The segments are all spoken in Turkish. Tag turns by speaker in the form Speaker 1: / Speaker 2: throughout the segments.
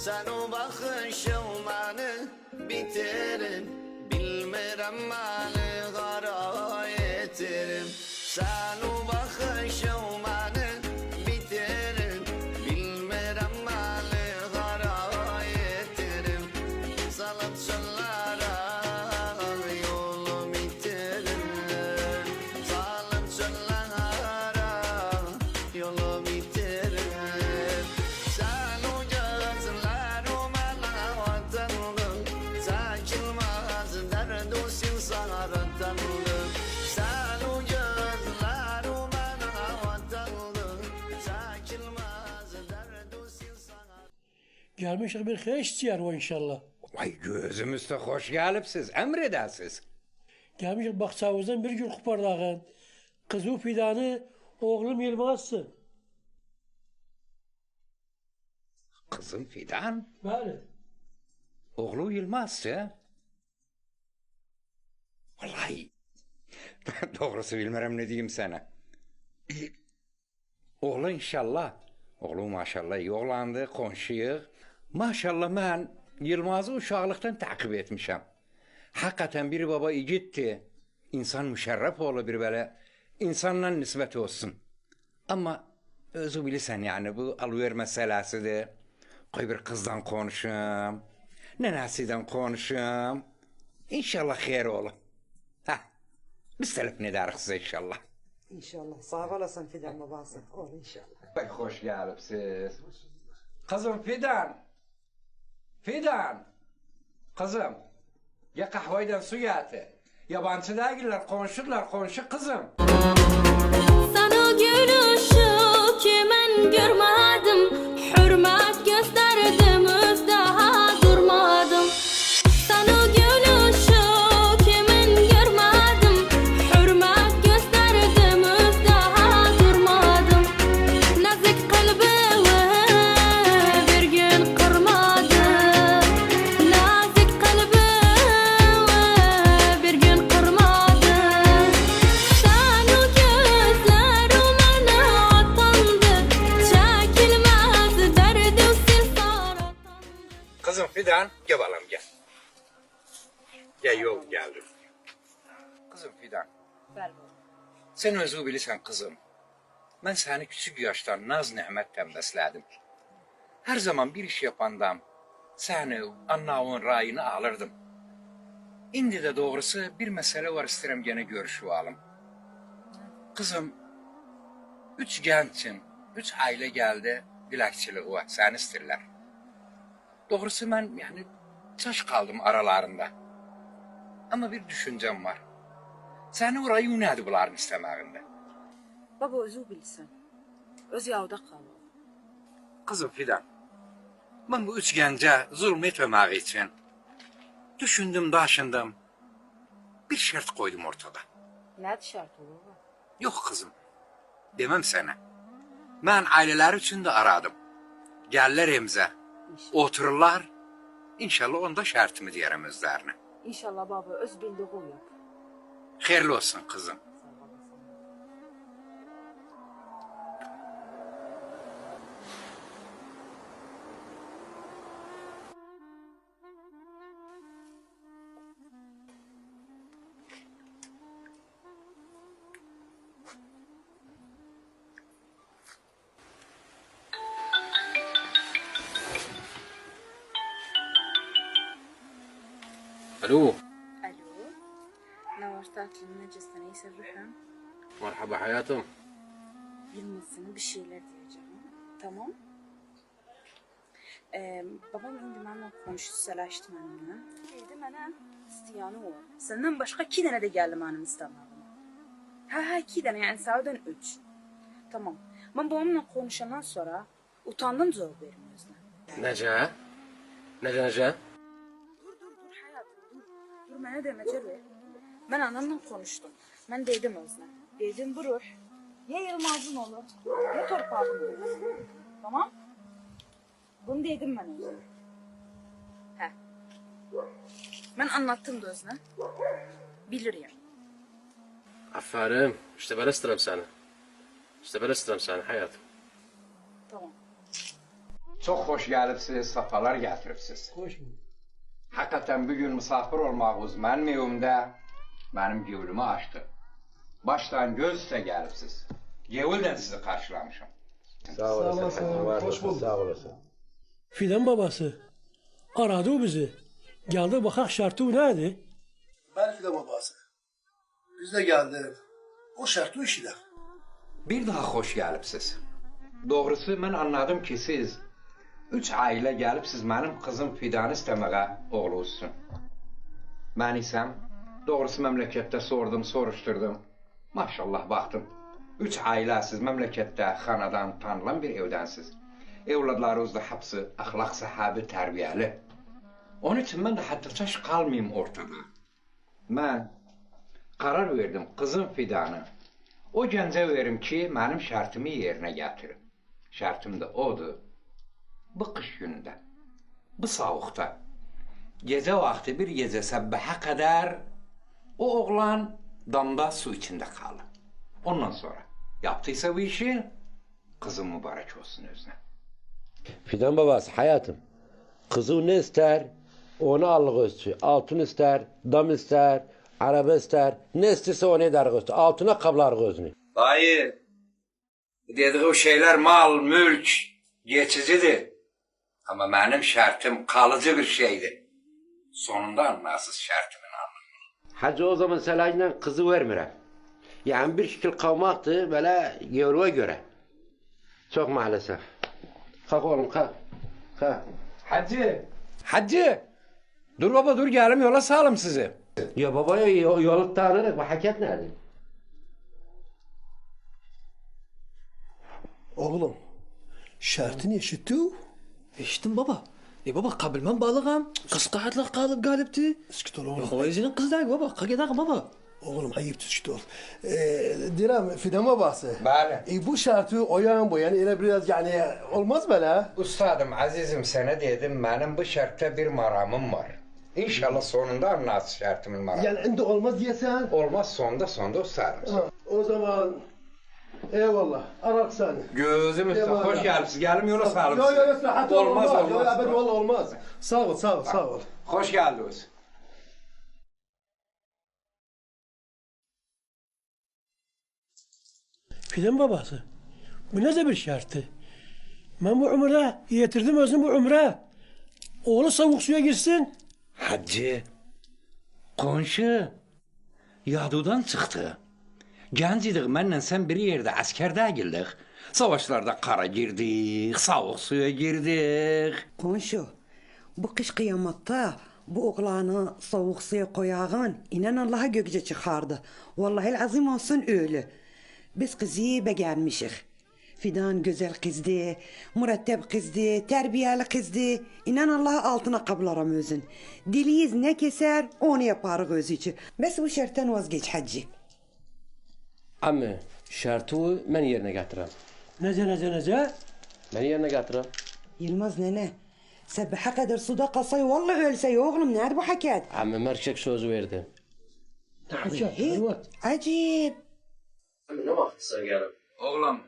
Speaker 1: Sen o bakışın beni bitirin, bilmirem beni kara yetirim. Sen o bakışın beni bitirin, bilmirem beni kara yetirim. Salat çöllara yolu bitirin, salat çöllara yolu bitirin. Sen o gözlerime vatanım, saçılmaz derdu sinsarattanım. Sen o gözlerime vatanım, saçılmaz derdu sinsarattanım.
Speaker 2: Gelmişik bir xeş içer o inşallah.
Speaker 3: Vay gözümüzde hoş gelipsiz, emredersiz.
Speaker 2: Gelmişik bakçavuzdan bir gül kupardağın. Kızı fidanı oğlum Yılmaz'sın.
Speaker 3: Kızım Fidan,
Speaker 2: Böyle.
Speaker 3: oğlu Yılmaz ya. Vallahi doğrusu bilmirəm ne diyeyim sana. Oğlu inşallah, oğlu maşallah iyi oğlandı, konşuyuq. Maşallah ben Yılmaz'ı uşaqlıqdan takip etmişəm. Hakikaten bir baba igiddi. İnsan müşerref oğlu bir böyle insanla nispet olsun. Ama özü bilirsən yani bu alıver meselesidir. Koy bir kızdan konuşum. Nenesinden konuşum. İnşallah hayır olur. Heh. Biz telefon ederiz size inşallah.
Speaker 4: İnşallah. Sağ olasın Fidan babası. Ol inşallah.
Speaker 3: Pek hoş gelipsiz. Kızım Fidan. Fidan. Kızım. Ya kahveden su getir. Yabancı değiller, konşu kızım.
Speaker 5: Sana gülüşü ki ben görmedim. Hürmet gösterdim, daha durmadım. Sana gülüşü ki ben görmedim. Hürmet gösterdim, daha durmadım. Nazik kalbimi bir gün kırmadım. Nazik kalbimi bir gün kırmadım. Sen o gözlerime atandı. Çekilmez derdim silsaratandı.
Speaker 3: Kızım Fidan, gel bakalım gel. Gel yol geldim. Kızım Fidan. Sen özü bilirsən kızım. Ben seni küçük yaştan naz nimetten besledim. Her zaman bir iş yapandam. Seni, annemin rayını alırdım. İndi de doğrusu bir mesele var isterim gene görüşüvalım. Kızım, 3 gençin, 3 aile geldi dilekçiliği var, seni isterler. Doğrusu ben yani çaş kaldım aralarında. Ama bir düşüncem var. Seni orayı yöneldi bunların istemeğinde.
Speaker 6: Baba özü bilsin. Öz yavda kalır.
Speaker 3: Kızım Fidan, ben bu 3 gence zulmetmemek için düşündüm, daşındım. Bir şart koydum ortada.
Speaker 6: Ne şart olur baba?
Speaker 3: Yok kızım, demem sana. Ben aileler için de aradım. Gelirler emze, otururlar. İnşallah onda şartımı diyerim özlerine.
Speaker 6: İnşallah baba öz bildiği yap.
Speaker 3: Hayırlı olsun kızım. الو
Speaker 6: Alo. نورت tatlını necesten serrühem.
Speaker 7: مرحبا حياتم.
Speaker 6: Yılmaz'ın bir şeyler diyeceğim. Tamam. Babam indi benimle konuştu, selaştı benimle. Dedi bana isteyanı o. Senden başka 2 tane de geldi benim istemem. Ha 2 tane yani sağdan 3. Tamam. Ben babamla konuşandan sonra utandım cevap vermezden.
Speaker 7: نجاة نجاة
Speaker 6: Dur hayatım dur. Dur bana demece ver. Ben anamla konuştum. Ben dedim özne. Dedim bu ruh ya Yılmaz'ın olur ya torpağın olur. Tamam? Bunu dedim ben özne. He. Ben anlattım da özne. Bilir ya.
Speaker 7: عفارم işte ben isterim seni. İşte ben isterim seni hayatım.
Speaker 6: Tamam.
Speaker 3: Çok hoş gelipsiz, safalar getiripsiz.
Speaker 2: Hoş mu?
Speaker 3: Hakikaten bir gün misafir olmağınız benim evimde benim gevlümü açtı. Baştan göz üstə gelipsiz. Gevulden sizi karşılamışım.
Speaker 7: Sağ olasın.
Speaker 4: Hoş bulduk.
Speaker 7: Sağ olasın.
Speaker 2: Fidan babası aradı o bizi. Geldi bakak şartı neydi?
Speaker 8: Ben Fidan babası. Biz de geldik. O şartı işi de.
Speaker 3: Bir daha hoş gelipsiz. Doğrusu ben anladım ki siz 3 aile gelipsiz benim kızım Fidan'ı istemeye oğlunuzsun. Ben isem doğrusu memlekette sordum, soruşturdum. Maşallah baktım. 3 ailesiz memlekette hanadan tanılan bir evdensiz. Evladlarınız da hepsi ahlak sahibi, terbiyeli. Onun için ben de hatırçaş kalmayayım ortada. Ben karar verdim kızım Fidan'ı o gence verim ki benim şartımı yerine getirin. Şartım da odur. Bu kış gününde, bu soğukta, gece vakti bir gece sabbaha kadar o oğlan damda su içinde kalır. Ondan sonra yaptıysa bu işi kızım mübarek olsun özüne.
Speaker 7: Fidan babası hayatım. Kızı ne ister? Onu al göster. Altın ister, dam ister, araba ister. Ne isterse onu eder göster. Altına kablar gözünü.
Speaker 3: Dayı, dediği şeyler mal, mülk, geçicidir. Ama benim şartım kalıcı bir şeydi. Sonunda anlarsız şartımın anlamını.
Speaker 7: Hacı o zaman selayla kızı vermirem. Yani bir şekil kalmaktı böyle yavruya göre. Çok maalesef. Kalk oğlum kalk. Kalk.
Speaker 3: Hacı, dur baba dur gelim yola salım sizi.
Speaker 7: Ya babaya yolu tanırız. Bu hakikat nerede?
Speaker 8: Oğlum, şartını eşitti.
Speaker 9: Eşittim baba. Baba kabilmen balığam. Kız qahatlar kalıp galipti.
Speaker 8: Sıkıntı oğlum.
Speaker 9: Hoyzinin kızlar baba. Kagedak baba.
Speaker 8: Oğlum ayıp sıkıntı ol. Direm Fidan babası.
Speaker 3: Bəli.
Speaker 8: Bu şartı oyan boyan öyle biraz yani olmaz böyle.
Speaker 3: Ustadım, azizim sana dedim benim bu şartta bir maramım var. İnşallah sonunda anlarsın şartımın maramı.
Speaker 8: Yani indi olmaz diyesen.
Speaker 3: Olmaz sonda ustadım.
Speaker 8: Ha, o zaman eyvallah. Arak seni.
Speaker 3: Gözüm üstüne
Speaker 8: Eyvallah.
Speaker 3: hoş geldiniz. Gelim yola salım
Speaker 8: Yok
Speaker 3: sizi.
Speaker 8: yok sıhhat olmaz.
Speaker 3: Olmaz
Speaker 8: Yok
Speaker 3: olmaz.
Speaker 8: haber olmaz. Sağ ol sağ ol sağ ol.
Speaker 3: Hoş geldiniz.
Speaker 2: Fidan babası. Bu ne de bir şarttı? Ben bu umre yetirdim özüm bu umre. Oğlu soğuk suya girsin.
Speaker 3: Hacı, konşu, yadudan çıktı. Genç idik, benle sen bir yerde asker değildik. Savaşlarda kara girdik, soğuk suya girdik.
Speaker 4: Konşu, bu kış kıyamatta bu oğlanı soğuk suya koyağın inan Allah'a gökçe çıkardı. Vallahi azim olsun öyle. Biz kızı beğenmişik. Fidan güzel kızdı, mürettep kızdı, terbiyeli kızdı. İnan Allah'a altına kablarım özün. Diliyiz ne keser onu yaparız özü için. Bes bu şarttan vazgeç hacı.
Speaker 7: Amma şartı ben yerine getirem.
Speaker 2: Nece?
Speaker 7: Ben yerine getirem.
Speaker 4: Yılmaz nene, sabaha kadar suda kalsay vallahi ölsey oğlum nerede bu hakikat?
Speaker 7: Amma merkek sözü verdi.
Speaker 4: Acip.
Speaker 7: Ne vakti sen gelip?
Speaker 3: Oğlum,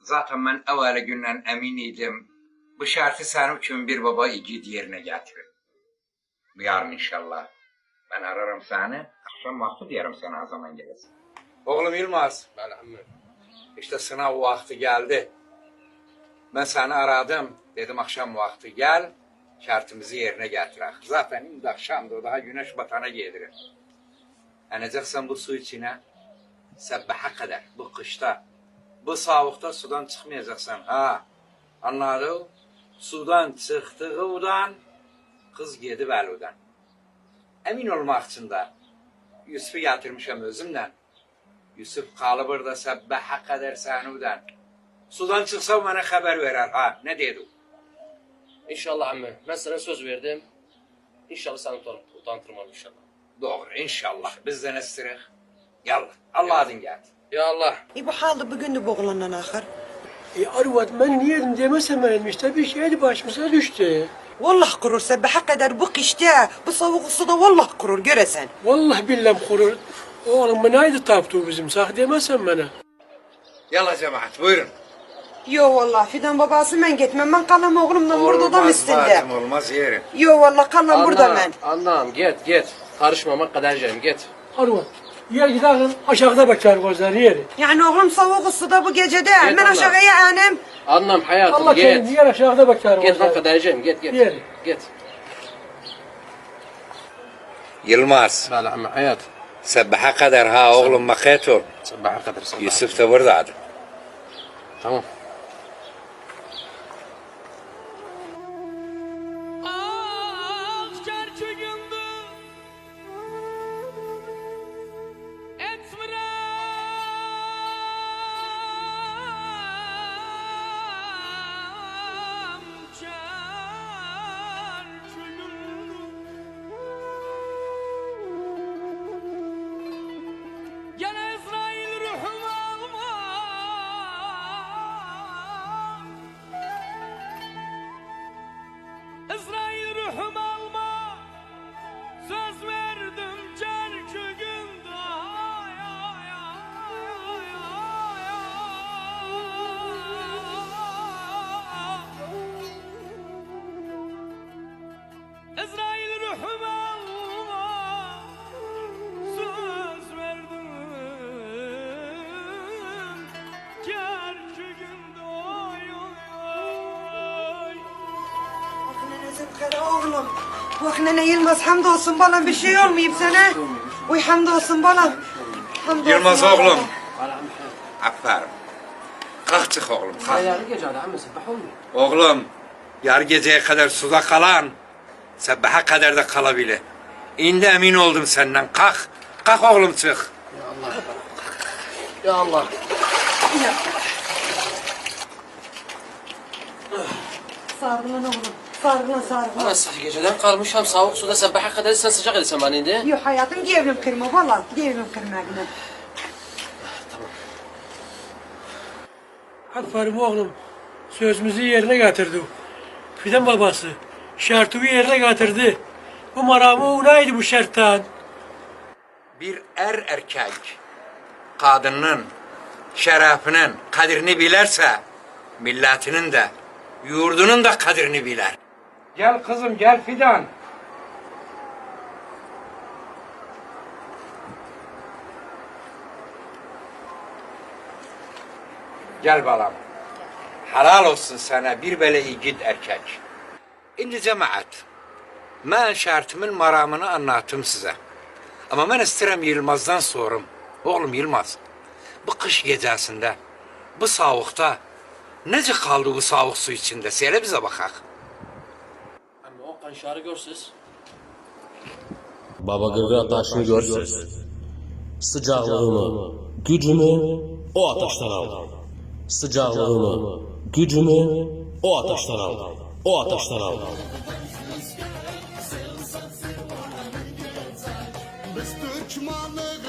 Speaker 3: zaten ben evveli günden emin idim. Bu şartı senin için bir baba igid yerine getirin. Yarın inşallah. Ben ararım seni. Akşam vakti diyelim sana o zaman gelirsin. Oğlum Yılmaz.
Speaker 7: Ben amma.
Speaker 3: İşte sınav vakti geldi. Ben seni aradım. Dedim akşam vakti gel. Şartımızı yerine getirek. Zaten indi akşamdır. Daha güneş batana gelirir. Eneceksen bu su içine. Sabbaha kadar bu kışta. Bu soğukta sudan çıkmayacaksın. Ha. Anladın? Sudan çıktığından kız gidip eludan. Emin olmak için de Yusuf'u getirmişim özümden. Yusuf kalı burada sabbaha kadar sanudan. Sudan çıksa bana haber verer ha. Ne dedim?
Speaker 7: İnşallah amma. Ben sana söz verdim. İnşallah seni utandırmam inşallah.
Speaker 3: Doğru inşallah. Biz de ne istedik? Yallah. Allah adın geldi.
Speaker 7: Ya Allah.
Speaker 4: Bu halde bugün de bu oğlandan ahır.
Speaker 2: Arvat ben niyedim demesem benim işte bir şeydi başımıza düştü.
Speaker 4: Vallahi kurur sabaha kadar bu kışta bu soğuk suda vallahi kurur göresen.
Speaker 2: Vallahi billahi kurur. Oğlum bu neydi taptı bizim sah demesem bana.
Speaker 3: Yallah cemaat buyurun.
Speaker 4: Yo vallahi Fidan babası ben gitmem. Ben kalam oğlumdan burada da
Speaker 3: Olmaz
Speaker 4: üstünde.
Speaker 3: bacım olmaz yerim.
Speaker 4: Yo vallahi kalam burada ben.
Speaker 9: Anlam git. Karışmamak kadercim git.
Speaker 2: Arvan. Yer gidelim aşağıda bakar gözleri yeri.
Speaker 4: Yani oğlum soğuk suda bu gecede. Hemen
Speaker 9: Allah.
Speaker 4: aşağıya anem.
Speaker 9: Anlam hayatım
Speaker 2: Allah kendi yer aşağıda bakar
Speaker 9: Git lan
Speaker 2: gözleri.
Speaker 9: kadercim git.
Speaker 2: Yeri.
Speaker 9: Git.
Speaker 3: Yılmaz.
Speaker 9: Bala amma hayat.
Speaker 3: Sabaha kadar ha oğlum maket ol.
Speaker 9: Sabaha kadar sabah.
Speaker 3: Yusuf da buradaydı.
Speaker 9: Tamam.
Speaker 5: Gel Ezrail ruhumu alma. Ezrail ruhumu alma. Söz verdim cerkü günde. Ay, ay, ay, ay, ay. Ezrail ruhumu alma. Söz verdim gerçi günde oy oy oy.
Speaker 4: Oğlum. Bak nene Yılmaz hamdolsun bana bir şey olmayıp sana. Uy hamdolsun bana. Hamdolsun
Speaker 3: Yılmaz
Speaker 4: bana.
Speaker 3: oğlum. Aferin. Kalk çık oğlum kalk.
Speaker 9: Yarın gece hadi amma sabah olmuyor.
Speaker 3: Oğlum yar geceye kadar suda kalan sabaha kadar da kalabilir. İndi emin oldum senden kalk. Kalk oğlum çık.
Speaker 9: Ya Allah.
Speaker 4: Sargılan oğlum. Sargılan.
Speaker 9: Ana geceden kalmışam soğuk suda sabaha kadar sen sıcak edilsen bana indi.
Speaker 4: Yok hayatım gevrim kırma valla. Gevrim kırma yine.
Speaker 2: Aferin oğlum. Sözümüzü yerine getirdi. Fidan babası şartımı yerine getirdi. Bu maramı unaydı bu şarttan.
Speaker 3: Bir erkek kadının şerefinin kadrini bilerse milletinin de yurdunun da kadrini biler. Gel kızım gel Fidan. Gel balam. Helal olsun sana bir böyle yiğit erkek. Şimdi cemaat, ben şartımın maramını anlattım size. Ama ben isterim Yılmaz'dan sorum. Oğlum Yılmaz, bu kış gecesinde, bu soğukta, nece kaldı bu soğuk su içinde? Söyle bize bakak.
Speaker 9: Amma o kanşarı görsüz.
Speaker 10: Baba Gırgır taşını görsün. Sıcaklığını, gücünü o ateşten al. Sıcaklığını, gücünü o ateşten al. O ateşten al.
Speaker 1: Biz Türkmenlik